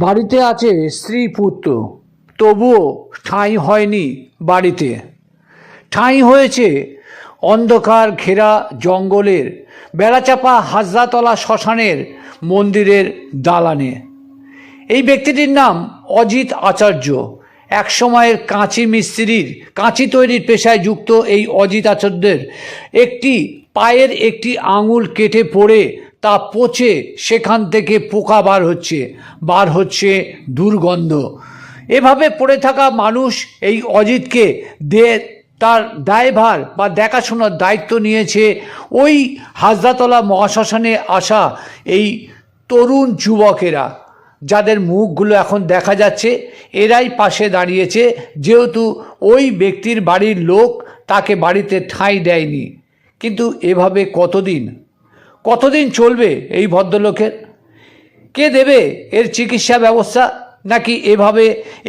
বাড়িতে আছে স্ত্রী পুত্র, তবুও ঠাঁই হয়নি বাড়িতে। ঠাঁই হয়েছে অন্ধকার ঘেরা জঙ্গলের বেড়াচাপা হাজরাতলা শ্মশানের মন্দিরের দালানে। এই ব্যক্তিটির নাম অজিত আচার্য। এক সময়ের কাঁচি মিস্ত্রির কাঁচি তৈরির পেশায় যুক্ত এই অজিত আচার্যের একটি পায়ের একটি আঙুল কেটে পড়ে তা পচে সেখান থেকে পোকা বার হচ্ছে দুর্গন্ধ। এভাবে পড়ে থাকা মানুষ এই অজিতকে তার দায়ভার বা দেখাশোনার দায়িত্ব নিয়েছে ওই হাজরাতলা মহাশ্মশানে আসা এই তরুণ যুবকেরা, যাদের মুখগুলো এখন দেখা যাচ্ছে। এরাই পাশে দাঁড়িয়েছে, যেহেতু ওই ব্যক্তির বাড়ির লোক তাকে বাড়িতে ঠাঁই দেয়নি। কিন্তু এভাবে কতদিন চলবে এই ভদ্রলোকের? কে দেবে এর চিকিৎসা ব্যবস্থা? নাকি এভাবে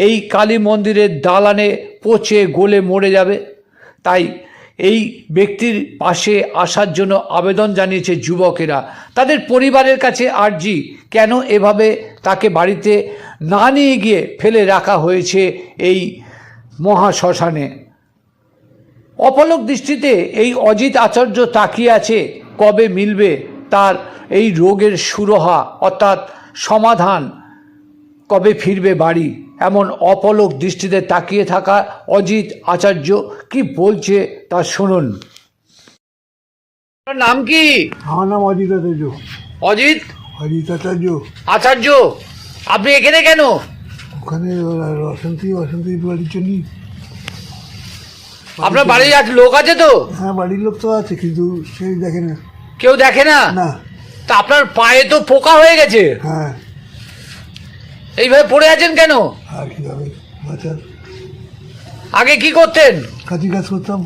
এই কালী মন্দিরের দালানে পচে গলে মরে যাবে? তাই এই ব্যক্তির পাশে আসার জন্য আবেদন জানিয়েছে যুবকেরা। তাদের পরিবারের কাছে আর্জি, কেন এভাবে তাকে বাড়িতে না নিয়ে গিয়ে ফেলে রাখা হয়েছে এই মহাশ্মশানে। অপলক দৃষ্টিতে এই অজিত আচার্য তাকিয়ে আছে কবে মিলবে তার এই রোগের সুরাহা, অর্থাৎ সমাধান, কবে ফিরবে বাড়ি। এমন অপলক দৃষ্টিতে তাকিয়ে থাকা অজিত আচার্য কি বলছে তা শুনুন। নাম কি? আমার নাম অজিত আচার্য। অজিত আচার্য। আচার্য, আপনি এখানে কেন? ওখানে অশান্তি বাড়ির জন্য। আপনার বাড়ির লোক আছে তো? হ্যাঁ, বাড়ির লোক তো আছে, কিন্তু সেই দেখে না। কেউ দেখে না? না। তা আপনার পায়ে তো পোকা হয়ে গেছে, হ্যাঁ। এইভাবে পড়ে আছেন কেন? আর কি হবে, বাচ্চা। আগে কি করতেন? কাজ করতাম।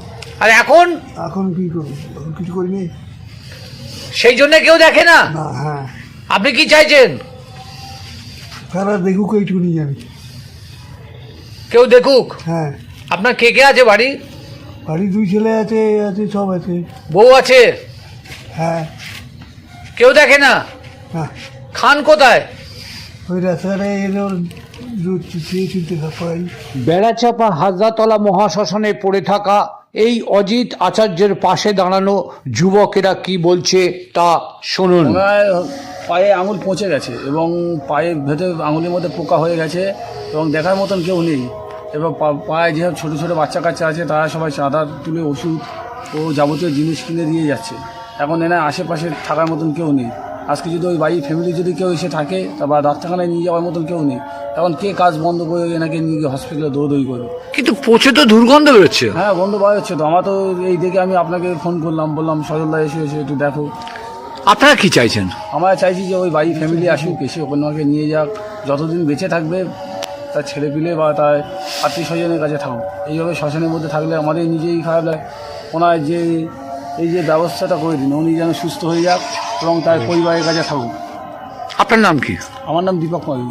আর এখন? এখন কি করবো, এখন কিছু করিনি। সেই জন্য কেউ দেখে না? না। হ্যাঁ। আপনি কি চাইছেন? তারা দেখুক, এইটুকুনি জানি। কেউ দেখুক। হ্যাঁ। আপনার কে কে আছে বাড়ি? বাড়ি 2 ছেলে আছে, সব আছে। বউ আছে? হ্যাঁ। কেউ দেখে না? না। খান কোথায়? ওই রাস্তাঘাটে এলো চিনতে পাই। বেড়াচাপা হাজরাতলা মহাশ্মশানে পড়ে থাকা এই অজিত আচার্যের পাশে দাঁড়ানো যুবকেরা কি বলছে তা শুনুন। পায়ে আঙুল পচে গেছে এবং পায়ের ভেতরে আঙুলের মধ্যে পোকা হয়ে গেছে এবং দেখার মতন কেউ নেই। এবার পায়ে যেসব ছোটো ছোটো বাচ্চা কাচ্চা আছে তারা সবাই চাঁদা তুলে ওষুধ ও যাবতীয় জিনিস কিনে দিয়ে যাচ্ছে। এখন এনে আশেপাশে থাকার মতন কেউ নেই। আজকে যদি ওই বাড়ির ফ্যামিলি যদি কেউ এসে থাকে বা ডাক্তারখানায় নিয়ে যাওয়ার মতন কেউ নেই। এখন কে কাজ বন্ধ করে এনাকে নিয়ে গিয়ে হসপিটালে দৌড়দৌড়ি করবে? কিন্তু পচে তো দুর্গন্ধ বেরোচ্ছে। হ্যাঁ, গন্ধ বার হচ্ছে তো। আমার তো এই দেখে আমি আপনাকে ফোন করলাম, বললাম সজলদা এসে একটু দেখো। আপনারা কি চাইছেন? আমরা চাইছি যে ওই বাড়ির ফ্যামিলি আসুক, এসে ওনাকে নিয়ে যাক, যতদিন বেঁচে থাকবে তার ছেলে পিলে বা তার আত্মীয় স্বজনের কাছে থাকুক। এইভাবে শ্মশানের মধ্যে থাকলে আমাদের নিজেই খারাপ লাগে। ওনার যে এই যে ব্যবস্থাটা করে দিন, উনি যেন সুস্থ হয়ে যাক এবং তার পরিবারের কাছে থাকুক। আপনার নাম কি? আমার নাম দীপক মাঝি।